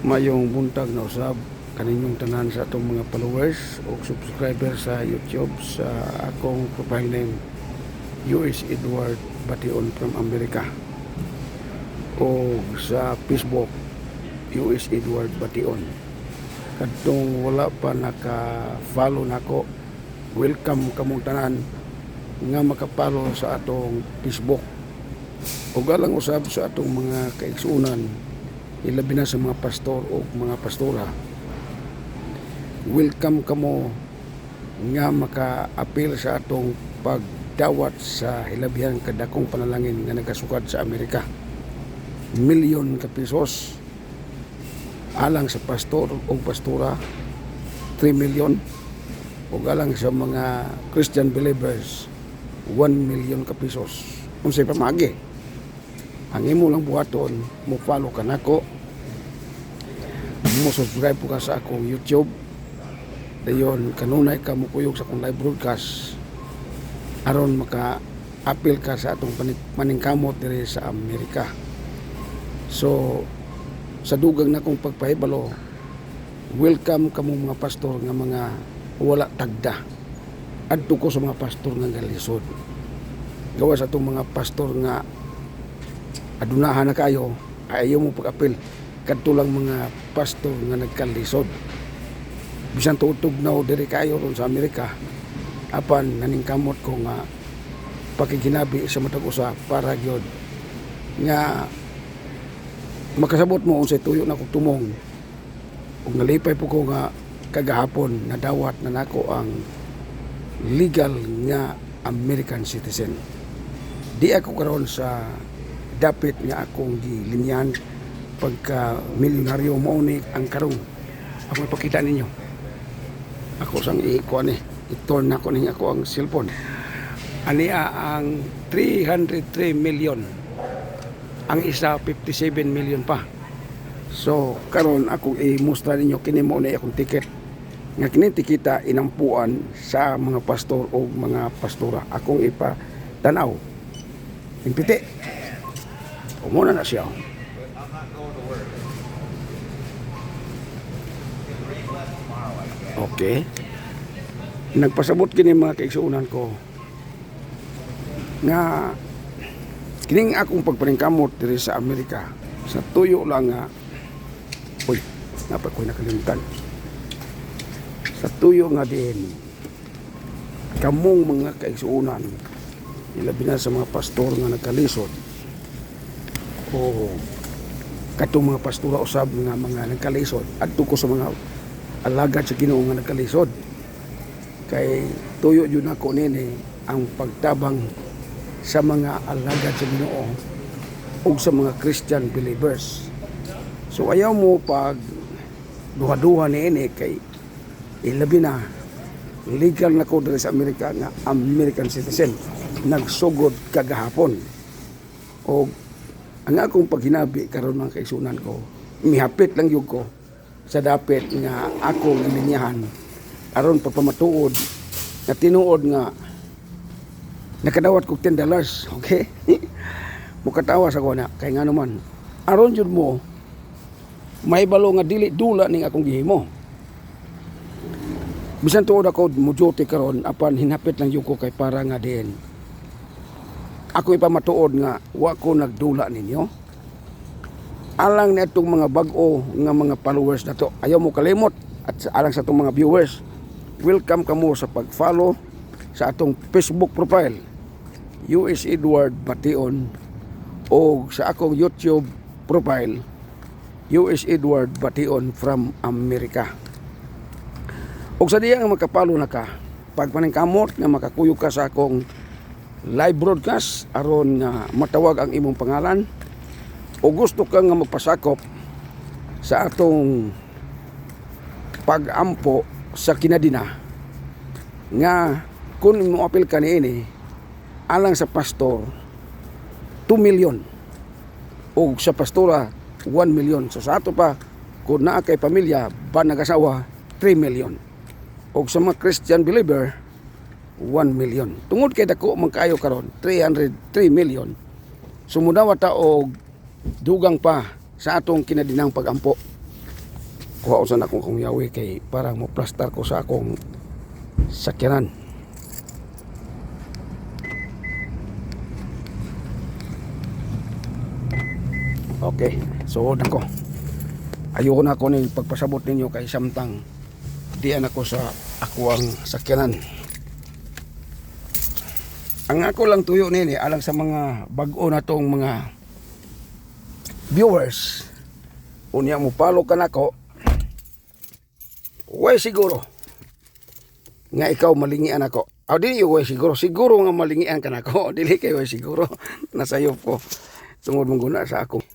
Mayong buntag na usab kaninyong tanan sa atong mga followers o subscriber sa YouTube sa akong profile name US Edward Bation from America o sa Facebook US Edward Bation. Kadtong wala pa naka-follow nako, welcome kamong tanan nga maka-follow sa atong Facebook o galang usab sa atong mga kaigsuunan, ilabi na sa mga pastor o mga pastora. Welcome kamo nga maka-apil sa atong pagdawat sa hilabihan kadakong panalangin nga nagasukad sa Amerika. Milyon ka pesos alang sa pastor o pastora, 3 million, o galang sa mga Christian believers, 1 million ka pesos. Unsay pamagi, ang imo lang buhaton, mo follow ka nako, mo subscribe po ka sa akong YouTube, dayon kanunay ka mo kuyog sa akong live broadcast aron maka-apil ka sa atong maningkamot diri sa Amerika. So sa dugang na kong pagpahibalo, welcome kamo mga pastor nga mga wala tagda. Adto ko sa mga pastor nga galisod, gawa sa itong mga pastor nga adunahan na kayo, ayaw mo pag-apil kadto lang mga pastor nga nagkalisod. Bisan tuutugnaw diri kayo ron sa Amerika, apan naningkamot ko nga pakiginabi sa matag usa para gyud nga makasabot mo unsay tuyo na kog tumong. Ug nalipay po ko nga kagahapon nadawat na nako ang legal nga American citizen. Di ako karon sa dapit nga akong gilinyan pagka milyonaryo mo ni ang karong ako ipakita ninyo. Ako sang ikuan i-turn na ko ning ako ang cellphone. Ania ang 303 million. Ang isa 57 million pa. So karon ako i-mustra ninyo kini mo na akong ticket. Nga kini tikita inampuan sa mga pastor o mga pastora. Akong ipa-tanaw. Impiti. Umuna na siya. Okay. Nagpasabot kini mga kaigsuunan ko nga kining akong pagpaningkamot diri sa Amerika sa tuyo lang nga napay ko'y nakalimutan. Sa tuyo nga din kamong mga kaigsuunan, ilabi na sa mga pastor nga nagkalisod o katong mga pastora usab nga mga nagkalisod, adto ko sa mga alagad sa Ginoo nga nagkalisod. Kay tuyo yun ako nini ang pagtabang sa mga alagad sa Ginoo o sa mga Christian believers. So ayaw mo pag duha-duha ni kay ilabi na legal na ko diri sa Amerika nga American citizen, nagsugod kagahapon. O ang akong paghinabi karon mga kaisunan ko, mihapit lang yun ko sa dapit nga akong ilinyahan aron papamatuod na tinuod nga nakadawat kog $10, okay? Mukatawa sa ko na kay nga naman aron jud mo may balo nga dili dula ning akong gihimo. Bisan tuod ako mujote karon apan hinapit lang yun ko kay para nga din ako ipamatuod nga wa ko nagdula ninyo. Alang na itong mga bag-o nga mga followers na to, ayaw mo kalimot, at alang sa itong mga viewers, welcome kamo sa pag-follow sa atong Facebook profile US Edward Bation o sa akong YouTube profile US Edward Bation from America. O sa diya nga makapalo na ka, pagpaningkamot nga makakuyog ka sa akong live broadcast aron nga matawag ang imong pangalan o gusto ka nga magpasakop sa atong pag-ampo sa kinadina nga kung mo apil ka niini alang sa pastor 2 million o sa pastora 1 million. So sa ato pa kung naa kay pamilya ba nag-asawa 3 million o sa mga Christian believer 1 million. Tungod kay dako man kaayo karon 303 million. Sumudawa ta og dugang pa sa atong kinadinang pagampo. kuha usan ako kung yawi kay para mo plaster ko sa akong sakyanan. Okay, so nako. Ayoko na ako ni pagpasabot ninyo kay samtang diyan ako sa ako ang sakyanan. Ang ako lang tuyo nini alang sa mga bag-o na tong mga viewers. Unya mo follow ka nako. Way siguro nga ikaw malingian ako. Aw dili way siguro nga malingian ka nako. Dili kay way siguro nasayop ko tungod mong guna sa ako.